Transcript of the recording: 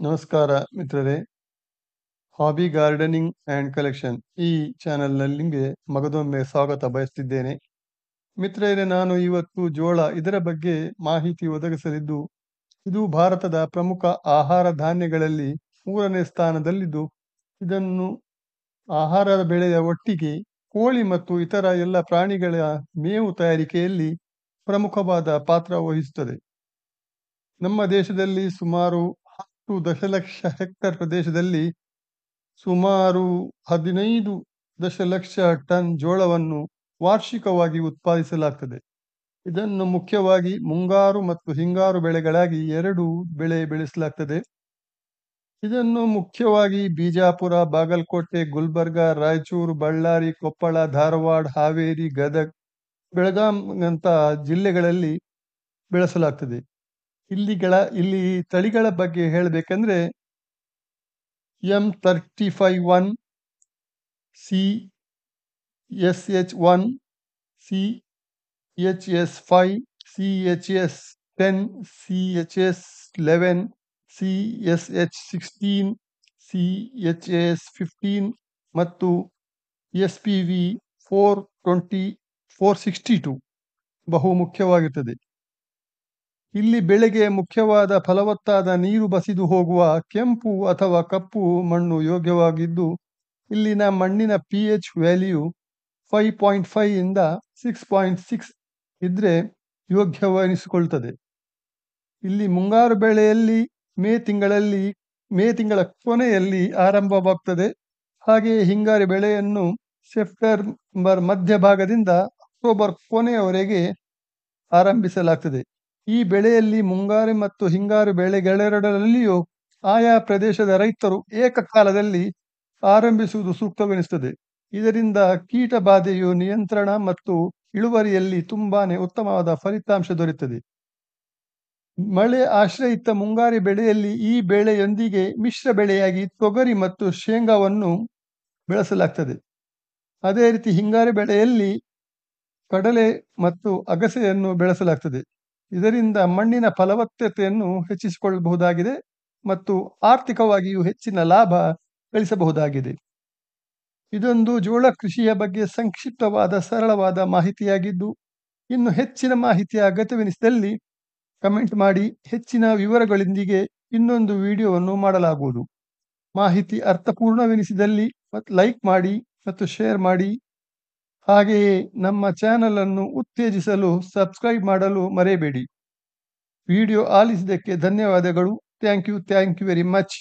ನಮಸ್ಕಾರ ಮಿತ್ರರೇ. Hobby gardening and collection ಈ ಚಾನೆಲ್ನಲ್ಲಿ ನಿಮಗೆ ಮಗದೊಮ್ಮೆ ಸ್ವಾಗತ ಬಯಸ್ತಿದ್ದೇನೆ. ಮಿತ್ರರೇ, ನಾನು ಇವತ್ತು ಜೋಳ ಇದರ ಬಗ್ಗೆ ಮಾಹಿತಿ ಒದಗಿಸಲಿದ್ದು, ಇದು ಭಾರತದ ಪ್ರಮುಖ ಆಹಾರ ಧಾನ್ಯಗಳಲ್ಲಿ 3ನೇ ಸ್ಥಾನದಲ್ಲಿದ್ದು, ಇದನ್ನು ಆಹಾರದ ಬೆಳೆಯ ಒಟ್ಟಿಗೆ ಕೋಳಿ ಮತ್ತು ಇತರ ಎಲ್ಲ ಪ್ರಾಣಿಗಳ ಮೇವು ತಯಾರಿಕೆಯಲ್ಲಿ ಪ್ರಮುಖವಾದ ಪಾತ್ರ ವಹಿಸುತ್ತದೆ. ನಮ್ಮ ದೇಶದಲ್ಲಿ ಸುಮಾರು 10 ದಶಲಕ್ಷ ಹೆಕ್ಟೇರ್ ಪ್ರದೇಶದಲ್ಲಿ ಸುಮಾರು 15 ದಶಲಕ್ಷ ಟನ್ ಜೋಳವನ್ನು ವಾರ್ಷಿಕವಾಗಿ ಉತ್ಪಾದಿಸಲಾಗ್ತದೆ. ಇದನ್ನು ಮುಖ್ಯವಾಗಿ ಮುಂಗಾರು ಮತ್ತು ಹಿಂಗಾರು ಬೆಳೆಗಳಾಗಿ 2 ಬೆಳೆ ಬೆಳೆಸಲಾಗ್ತದೆ. ಇದನ್ನು ಮುಖ್ಯವಾಗಿ ಬಿಜಾಪುರ, ಬಾಗಲಕೋಟೆ, ಗುಲ್ಬರ್ಗ, ರಾಯಚೂರು, ಬಳ್ಳಾರಿ, ಕೊಪ್ಪಳ, ಧಾರವಾಡ, ಹಾವೇರಿ, ಗದಗ್, ಬೆಳಗಾಂನಂಥ ಜಿಲ್ಲೆಗಳಲ್ಲಿ ಬೆಳೆಸಲಾಗ್ತದೆ. ಇಲ್ಲಿ ತಳಿಗಳ ಬಗ್ಗೆ ಹೇಳಬೇಕಂದ್ರೆ M35-1, CSH1, CHS5, CHS10, CHS11, CSH16, CHS15 ಮತ್ತು SPV 420, 462 ಬಹು ಮುಖ್ಯವಾಗಿರುತ್ತದೆ. ಇಲ್ಲಿ ಬೆಳೆಗೆ ಮುಖ್ಯವಾದ ಫಲವತ್ತಾದ ನೀರು ಬಸಿದು ಹೋಗುವ ಕೆಂಪು ಅಥವಾ ಕಪ್ಪು ಮಣ್ಣು ಯೋಗ್ಯವಾಗಿದ್ದು, ಇಲ್ಲಿನ ಮಣ್ಣಿನ pH ವ್ಯಾಲ್ಯೂ 5.5 ಇಂದ 6.6 ಇದ್ರೆ ಯೋಗ್ಯವೆನಿಸಿಕೊಳ್ತದೆ. ಇಲ್ಲಿ ಮುಂಗಾರು ಬೆಳೆಯಲ್ಲಿ ಮೇ ತಿಂಗಳ ಕೊನೆಯಲ್ಲಿ ಆರಂಭವಾಗ್ತದೆ. ಹಾಗೆಯೇ ಹಿಂಗಾರು ಬೆಳೆಯನ್ನು ಸೆಪ್ಟೆಂಬರ್ ಮಧ್ಯಭಾಗದಿಂದ ಅಕ್ಟೋಬರ್ ಕೊನೆಯವರೆಗೆ ಆರಂಭಿಸಲಾಗ್ತದೆ. ಈ ಬೆಳೆಯಲ್ಲಿ ಮುಂಗಾರು ಮತ್ತು ಹಿಂಗಾರು ಬೆಳೆಗಳೆರಡರಲ್ಲಿಯೂ ಆಯಾ ಪ್ರದೇಶದ ರೈತರು ಏಕಕಾಲದಲ್ಲಿ ಆರಂಭಿಸುವುದು ಸೂಕ್ತವೆನಿಸುತ್ತದೆ. ಇದರಿಂದ ಕೀಟ ಬಾಧೆಯು ನಿಯಂತ್ರಣ ಮತ್ತು ಇಳುವರಿಯಲ್ಲಿ ತುಂಬಾನೇ ಉತ್ತಮವಾದ ಫಲಿತಾಂಶ ದೊರೆಯುತ್ತದೆ. ಮಳೆ ಆಶ್ರಯಿತ ಮುಂಗಾರು ಬೆಳೆಯಲ್ಲಿ ಈ ಬೆಳೆಯೊಂದಿಗೆ ಮಿಶ್ರ ಬೆಳೆಯಾಗಿ ತೊಗರಿ ಮತ್ತು ಶೇಂಗಾವನ್ನು ಬೆಳೆಸಲಾಗ್ತದೆ. ಅದೇ ರೀತಿ ಹಿಂಗಾರು ಬೆಳೆಯಲ್ಲಿ ಕಡಲೆ ಮತ್ತು ಅಗಸೆಯನ್ನು ಬೆಳೆಸಲಾಗ್ತದೆ. ಇದರಿಂದ ಮಣ್ಣಿನ ಫಲವತ್ತತೆಯನ್ನು ಹೆಚ್ಚಿಸಿಕೊಳ್ಳಬಹುದಾಗಿದೆ ಮತ್ತು ಆರ್ಥಿಕವಾಗಿಯೂ ಹೆಚ್ಚಿನ ಲಾಭ ಗಳಿಸಬಹುದಾಗಿದೆ. ಇದೊಂದು ಜೋಳ ಕೃಷಿಯ ಬಗ್ಗೆ ಸಂಕ್ಷಿಪ್ತವಾದ ಸರಳವಾದ ಮಾಹಿತಿಯಾಗಿದ್ದು, ಇನ್ನು ಹೆಚ್ಚಿನ ಮಾಹಿತಿಯ ಅಗತ್ಯವೆನಿಸಿದಲ್ಲಿ ಕಮೆಂಟ್ ಮಾಡಿ. ಹೆಚ್ಚಿನ ವಿವರಗಳೊಂದಿಗೆ ಇನ್ನೊಂದು ವಿಡಿಯೋವನ್ನು ಮಾಡಲಾಗುವುದು. ಮಾಹಿತಿ ಅರ್ಥಪೂರ್ಣವೆನಿಸಿದಲ್ಲಿ ಲೈಕ್ ಮಾಡಿ ಮತ್ತು ಶೇರ್ ಮಾಡಿ. ಹಾಗೆಯೇ ನಮ್ಮ ಚಾನಲ್ ಅನ್ನು ಉತ್ತೇಜಿಸಲು ಸಬ್ಸ್ಕ್ರೈಬ್ ಮಾಡಲು ಮರೆಯಬೇಡಿ. ವಿಡಿಯೋ ಆಲಿಸಿದ್ದಕ್ಕೆ ಧನ್ಯವಾದಗಳು. Thank you very much.